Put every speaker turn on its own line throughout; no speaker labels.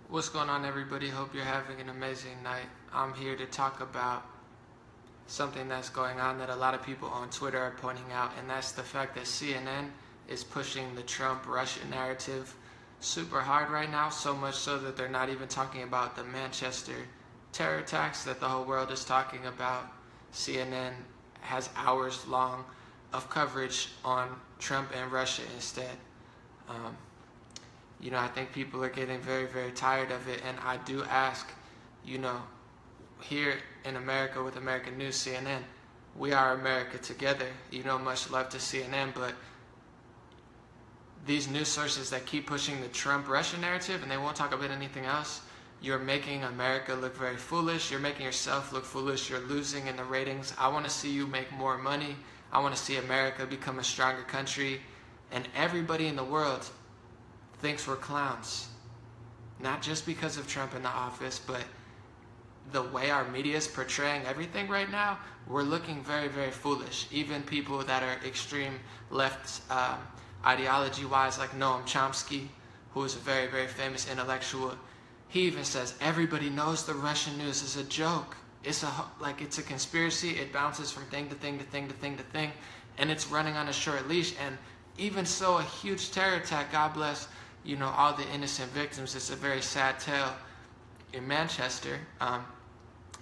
What's going on, everybody? Hope you're having an amazing night. I'm here to talk about something that's going on that a lot of people on Twitter are pointing out, and that's the fact that CNN is pushing the Trump-Russia narrative super hard right now, so much so that they're not even talking about the Manchester terror attacks that the whole world is talking about. CNN has hours long of coverage on Trump and Russia instead. I think people are getting very, very tired of it, and I do ask, here in America with American News, CNN, we are America together. Much love to CNN, but these news sources that keep pushing the Trump-Russia narrative and they won't talk about anything else, you're making America look very foolish. You're making yourself look foolish. You're losing in the ratings. I want to see you make more money. I want to see America become a stronger country, and everybody in the world thinks we're clowns. Not just because of Trump in the office, but the way our media is portraying everything right now, we're looking very, very foolish. Even people that are extreme left ideology-wise, like Noam Chomsky, who is a very, very famous intellectual, he even says everybody knows the Russian news is a joke. It's a conspiracy. It bounces from thing to thing to thing to thing to thing, and it's running on a short leash. And even so, a huge terror attack, God bless, all the innocent victims. It's a very sad tale. In Manchester,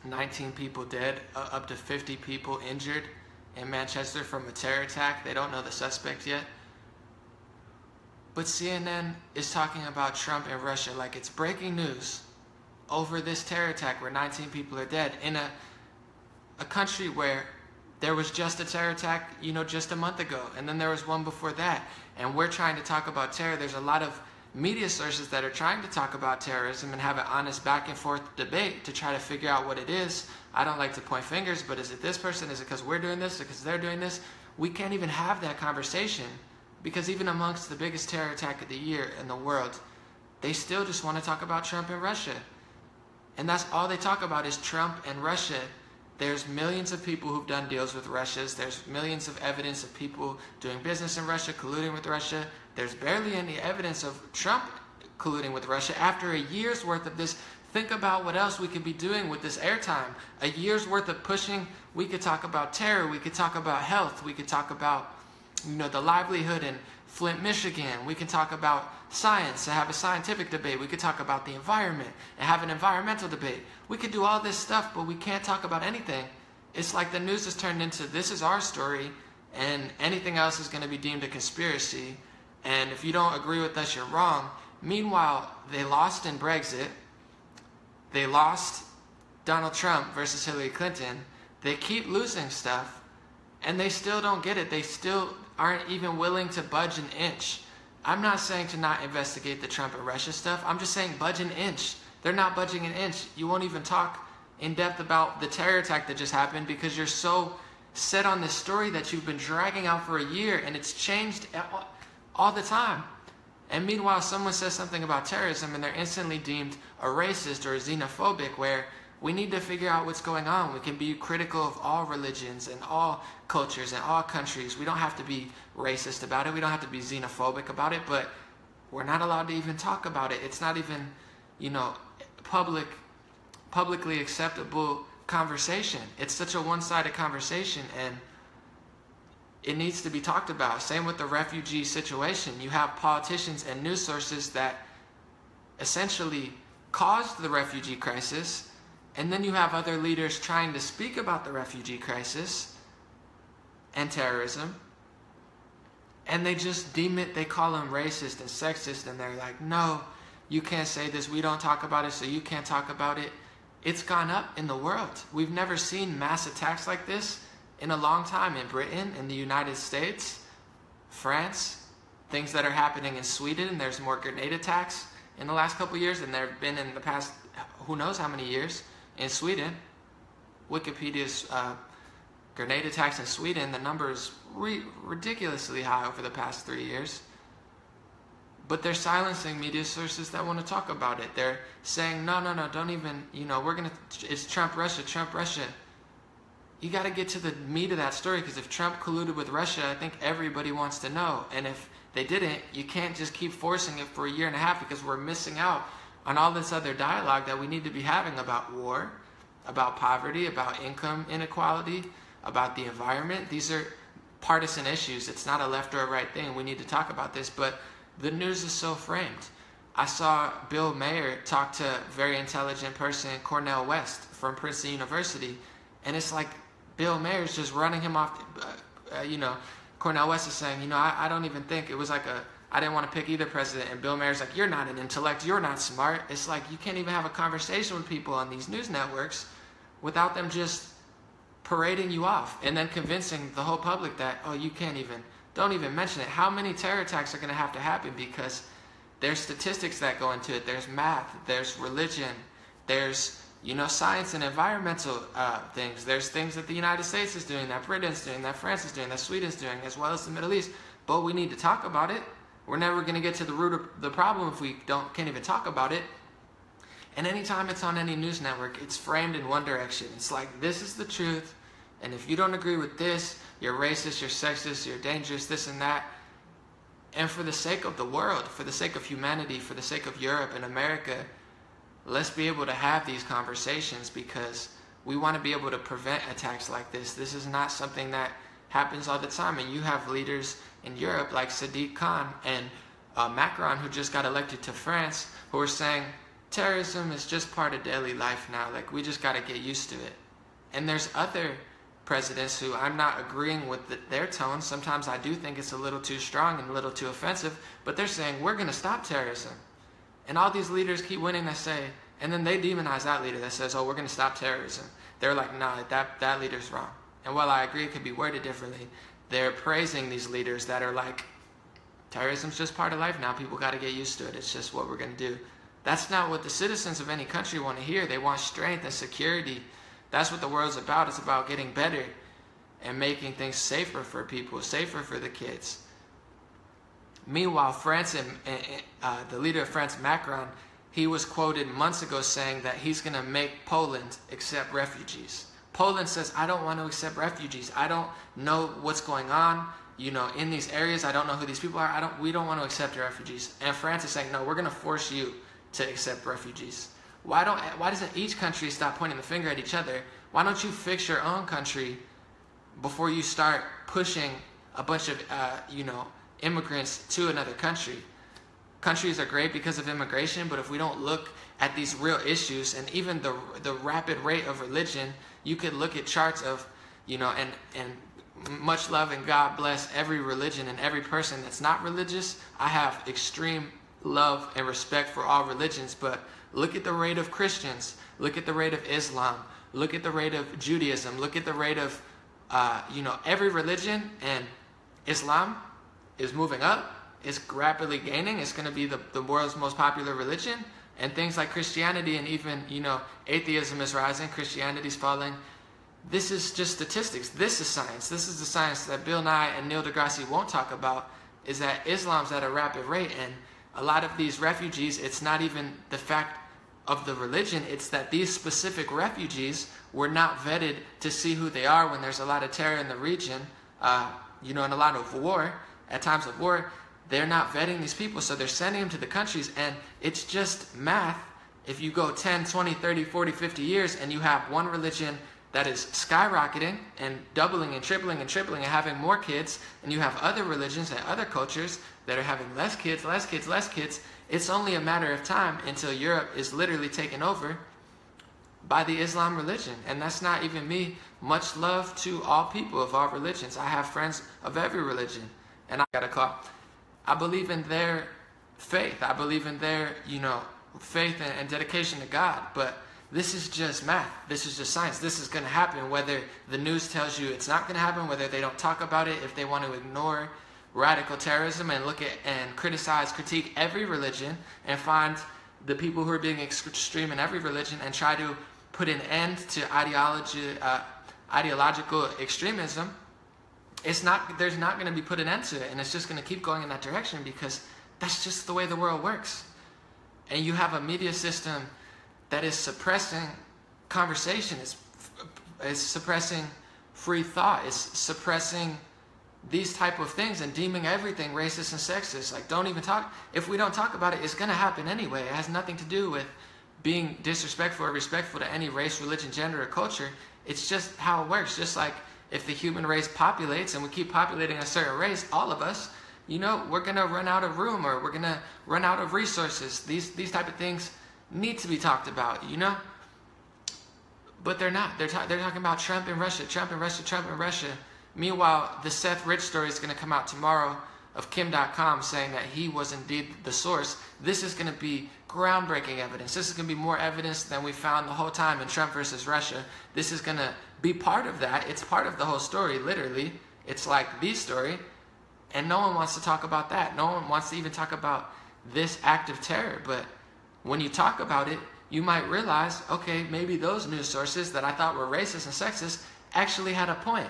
19 people dead, up to 50 people injured in Manchester from a terror attack. They don't know the suspect yet. But CNN is talking about Trump and Russia like it's breaking news over this terror attack where 19 people are dead in a country where there was just a terror attack, just a month ago, and then there was one before that. And we're trying to talk about terror. There's a lot of media sources that are trying to talk about terrorism and have an honest back and forth debate to try to figure out what it is. I don't like to point fingers, but is it this person? Is it because we're doing this? Is it because they're doing this? We can't even have that conversation, because even amongst the biggest terror attack of the year in the world, they still just want to talk about Trump and Russia. And that's all they talk about is Trump and Russia. There's millions of people who've done deals with Russia. There's millions of evidence of people doing business in Russia, colluding with Russia. There's barely any evidence of Trump colluding with Russia. After a year's worth of this, think about what else we could be doing with this airtime. A year's worth of pushing. We could talk about terror. We could talk about health. We could talk about, the livelihood in Flint, Michigan. We can talk about science and have a scientific debate. We could talk about the environment and have an environmental debate. We could do all this stuff, but we can't talk about anything. It's like the news has turned into, this is our story, and anything else is going to be deemed a conspiracy. And if you don't agree with us, you're wrong. Meanwhile, they lost in Brexit. They lost Donald Trump versus Hillary Clinton. They keep losing stuff, and they still don't get it. They still aren't even willing to budge an inch. I'm not saying to not investigate the Trump and Russia stuff. I'm just saying budge an inch. They're not budging an inch. You won't even talk in depth about the terror attack that just happened because you're so set on this story that you've been dragging out for a year, and it's changed all the time. And meanwhile, someone says something about terrorism and they're instantly deemed a racist or a xenophobic, where we need to figure out what's going on. We can be critical of all religions and all cultures and all countries. We don't have to be racist about it. We don't have to be xenophobic about it, but we're not allowed to even talk about it. It's not even, publicly acceptable conversation. It's such a one-sided conversation, and it needs to be talked about. Same with the refugee situation. You have politicians and news sources that essentially caused the refugee crisis, and then you have other leaders trying to speak about the refugee crisis and terrorism, and they just deem it, they call them racist and sexist, and they're like, no, you can't say this, we don't talk about it, so you can't talk about it. It's gone up in the world. We've never seen mass attacks like this in a long time in Britain, in the United States, France, things that are happening in Sweden. There's more grenade attacks in the last couple of years than there have been in the past who knows how many years. In Sweden, Wikipedia's grenade attacks in Sweden, the number is ridiculously high over the past 3 years. But they're silencing media sources that want to talk about it. They're saying, no, don't even, it's Trump, Russia. You got to get to the meat of that story, because if Trump colluded with Russia, I think everybody wants to know. And if they didn't, you can't just keep forcing it for a year and a half, because we're missing out on all this other dialogue that we need to be having about war, about poverty, about income inequality, about the environment. These are partisan issues. It's not a left or a right thing. We need to talk about this, but the news is so framed. I saw Bill Maher talk to a very intelligent person, Cornel West from Princeton University, and it's like Bill Maher is just running him off. Cornel West is saying, I don't even think it was like I didn't want to pick either president, and Bill Maher's like, you're not an intellect, you're not smart. It's like you can't even have a conversation with people on these news networks without them just parading you off and then convincing the whole public that, oh, don't even mention it. How many terror attacks are going to happen because there's statistics that go into it. There's math, there's religion, there's, science and environmental things. There's things that the United States is doing, that Britain's doing, that France is doing, that Sweden's doing, as well as the Middle East. But we need to talk about it. We're never going to get to the root of the problem if we can't even talk about it. And anytime it's on any news network, it's framed in one direction. It's like, this is the truth, and if you don't agree with this, you're racist, you're sexist, you're dangerous, this and that. And for the sake of the world, for the sake of humanity, for the sake of Europe and America, let's be able to have these conversations, because we want to be able to prevent attacks like this. This is not something that happens all the time. And you have leaders in Europe like Sadiq Khan and Macron, who just got elected to France, who are saying, terrorism is just part of daily life now. Like, we just got to get used to it. And there's other presidents who I'm not agreeing with their tone. Sometimes I do think it's a little too strong and a little too offensive, but they're saying, we're going to stop terrorism. And all these leaders keep winning that say, and then they demonize that leader that says, oh, we're going to stop terrorism. They're like, nah, that leader's wrong. And while I agree it could be worded differently, they're praising these leaders that are like, terrorism's just part of life now. People got to get used to it. It's just what we're going to do. That's not what the citizens of any country want to hear. They want strength and security. That's what the world's about. It's about getting better and making things safer for people, safer for the kids. Meanwhile, France and the leader of France, Macron, he was quoted months ago saying that he's going to make Poland accept refugees. Poland says, I don't want to accept refugees. I don't know what's going on, in these areas. I don't know who these people are. We don't want to accept refugees. And France is saying, no, we're going to force you to accept refugees. Why doesn't each country stop pointing the finger at each other? Why don't you fix your own country before you start pushing a bunch of, immigrants to another country? Countries are great because of immigration, but if we don't look at these real issues, and even the rapid rate of religion, you could look at charts of, and much love and God bless every religion and every person that's not religious. I have extreme love and respect for all religions, but look at the rate of Christians, look at the rate of Islam, look at the rate of Judaism, look at the rate of, every religion, and Islam is moving up, is rapidly gaining. It's going to be the world's most popular religion. And things like Christianity and even, atheism is rising, Christianity's falling. This is just statistics. This is science. This is the science that Bill Nye and Neil deGrasse won't talk about, is that Islam's at a rapid rate. And a lot of these refugees, it's not even the fact of the religion, it's that these specific refugees were not vetted to see who they are when there's a lot of terror in the region, and a lot of war. At times of war, they're not vetting these people, so they're sending them to the countries, and it's just math. If you go 10, 20, 30, 40, 50 years, and you have one religion that is skyrocketing and doubling and tripling and having more kids, and you have other religions and other cultures that are having less kids, it's only a matter of time until Europe is literally taken over by the Islam religion. And that's not even me. Much love to all people of all religions. I have friends of every religion, and I got a call. I believe in their faith. I believe in their, faith and dedication to God. But this is just math. This is just science. This is going to happen whether the news tells you it's not going to happen, whether they don't talk about it, if they want to ignore radical terrorism and look at and critique every religion and find the people who are being extreme in every religion and try to put an end to ideological extremism. There's not going to be put an end to it, and it's just going to keep going in that direction, because that's just the way the world works. And you have a media system that is suppressing conversation, is suppressing free thought, is suppressing these type of things and deeming everything racist and sexist. Like, don't even talk. If we don't talk about it, it's going to happen anyway. It has nothing to do with being disrespectful or respectful to any race, religion, gender, or culture. It's just how it works. Just like if the human race populates and we keep populating a certain race, all of us, you know, we're going to run out of room, or we're going to run out of resources. These type of things need to be talked about, you know? But they're not. They're talking about Trump and Russia, Trump and Russia, Trump and Russia. Meanwhile, the Seth Rich story is going to come out tomorrow of Kim.com saying that he was indeed the source. This is going to be groundbreaking evidence. This is going to be more evidence than we found the whole time in Trump versus Russia. This is going to be part of that. It's part of the whole story, literally. It's like the story. And no one wants to talk about that. No one wants to even talk about this act of terror. But when you talk about it, you might realize, okay, maybe those news sources that I thought were racist and sexist actually had a point.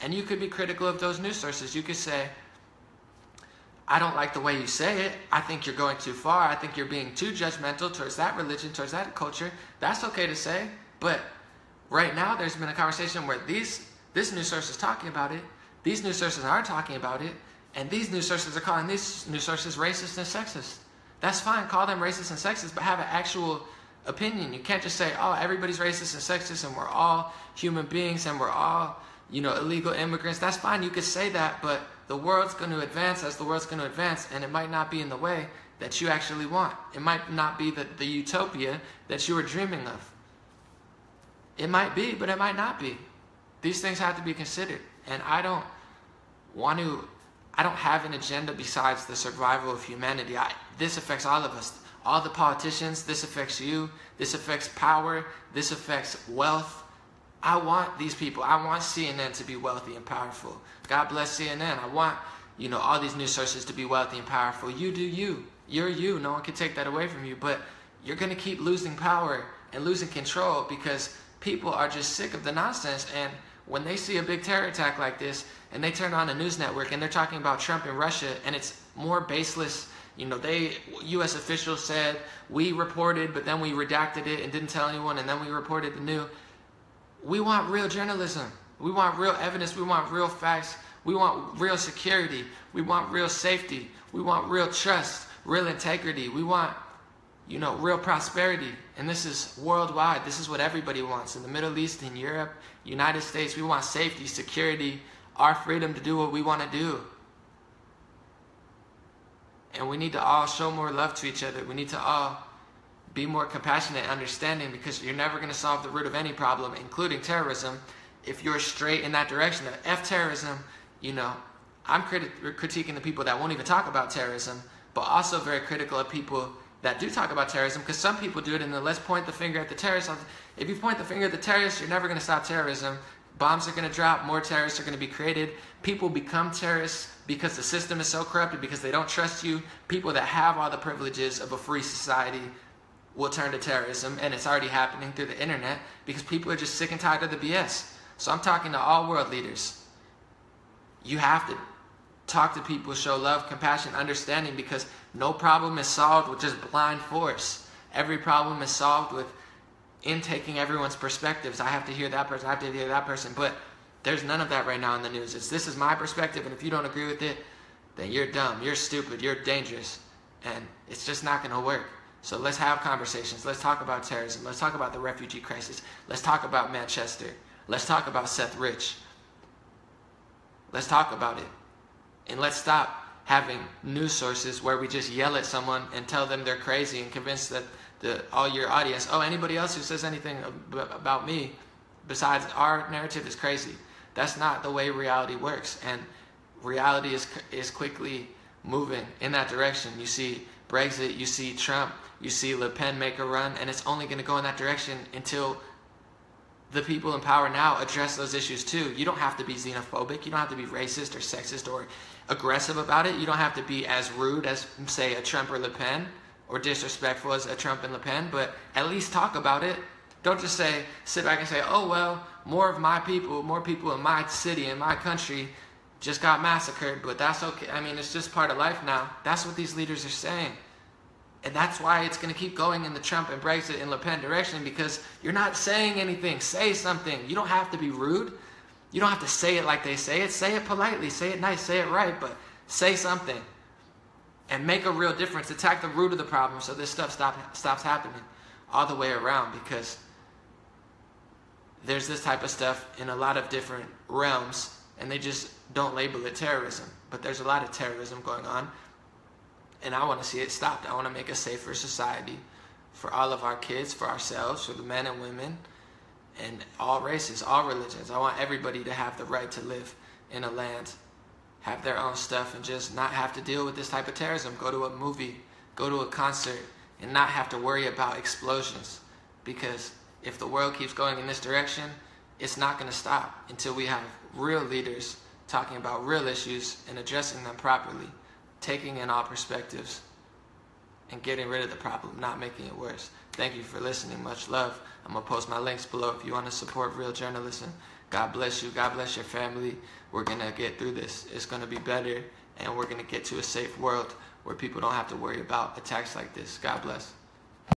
And you could be critical of those news sources. You could say, I don't like the way you say it. I think you're going too far. I think you're being too judgmental towards that religion, towards that culture. That's okay to say. But right now, there's been a conversation where this news source is talking about it. These news sources aren't talking about it. And these news sources are calling these news sources racist and sexist. That's fine. Call them racist and sexist, but have an actual opinion. You can't just say, oh, everybody's racist and sexist and we're all human beings and we're all, you know, illegal immigrants. That's fine. You could say that, but the world's going to advance as the world's going to advance, and it might not be in the way that you actually want. It might not be the utopia that you were dreaming of. It might be, but it might not be. These things have to be considered. And I don't have an agenda besides the survival of humanity. This affects all of us. All the politicians, this affects you. This affects power. This affects wealth. I want these people. I want CNN to be wealthy and powerful. God bless CNN. I want, you know, all these news sources to be wealthy and powerful. You do you. You're you. No one can take that away from you. But you're going to keep losing power and losing control because people are just sick of the nonsense. And when they see a big terror attack like this and they turn on a news network and they're talking about Trump and Russia and it's more baseless, you know, U.S. officials said, we reported, but then we redacted it and didn't tell anyone, and then we reported the new. We want real journalism. We want real evidence. We want real facts. We want real security. We want real safety. We want real trust, real integrity. We want, you know, real prosperity. And this is worldwide. This is what everybody wants. In the Middle East, in Europe, United States, we want safety, security, our freedom to do what we want to do. And we need to all show more love to each other. We need to all be more compassionate and understanding, because you're never going to solve the root of any problem, including terrorism, if you're straight in that direction. F terrorism, you know, I'm critiquing the people that won't even talk about terrorism, but also very critical of people that do talk about terrorism, because some people do it and then let's point the finger at the terrorists. If you point the finger at the terrorists, you're never going to stop terrorism. Bombs are going to drop, more terrorists are going to be created. People become terrorists because the system is so corrupted, because they don't trust you. People that have all the privileges of a free society will turn to terrorism, and it's already happening through the internet because people are just sick and tired of the BS. So I'm talking to all world leaders. You have to talk to people, show love, compassion, understanding, because no problem is solved with just blind force. Every problem is solved with intaking everyone's perspectives. I have to hear that person, I have to hear that person, but there's none of that right now in the news. This is my perspective, and if you don't agree with it, then you're dumb, you're stupid, you're dangerous, and it's just not going to work. So let's have conversations. Let's talk about terrorism. Let's talk about the refugee crisis. Let's talk about Manchester. Let's talk about Seth Rich. Let's talk about it. And let's stop having news sources where we just yell at someone and tell them they're crazy and convince that all your audience, oh, anybody else who says anything about me besides our narrative is crazy. That's not the way reality works. And reality is quickly moving in that direction. You see Brexit, you see Trump, you see Le Pen make a run, and it's only going to go in that direction until the people in power now address those issues too. You don't have to be xenophobic. You don't have to be racist or sexist or aggressive about it. You don't have to be as rude as, say, a Trump or Le Pen, or disrespectful as a Trump and Le Pen, but at least talk about it. Don't just sit back and say, oh, well, more people in my city, in my country just got massacred, but that's okay. I mean, it's just part of life now. That's what these leaders are saying. And that's why it's going to keep going in the Trump and Brexit and Le Pen direction, because you're not saying anything. Say something. You don't have to be rude. You don't have to say it like they say it. Say it politely. Say it nice. Say it right. But say something. And make a real difference. Attack the root of the problem so this stuff stops happening all the way around. Because there's this type of stuff in a lot of different realms. And they just don't label it terrorism. But there's a lot of terrorism going on. And I want to see it stopped. I want to make a safer society for all of our kids, for ourselves, for the men and women, and all races, all religions. I want everybody to have the right to live in a land, have their own stuff, and just not have to deal with this type of terrorism. Go to a movie, go to a concert, and not have to worry about explosions. Because if the world keeps going in this direction, it's not going to stop until we have real leaders talking about real issues and addressing them properly, taking in all perspectives, and getting rid of the problem, not making it worse. Thank you for listening. Much love. I'm going to post my links below if you want to support real journalism. God bless you. God bless your family. We're going to get through this. It's going to be better, and we're going to get to a safe world where people don't have to worry about attacks like this. God bless.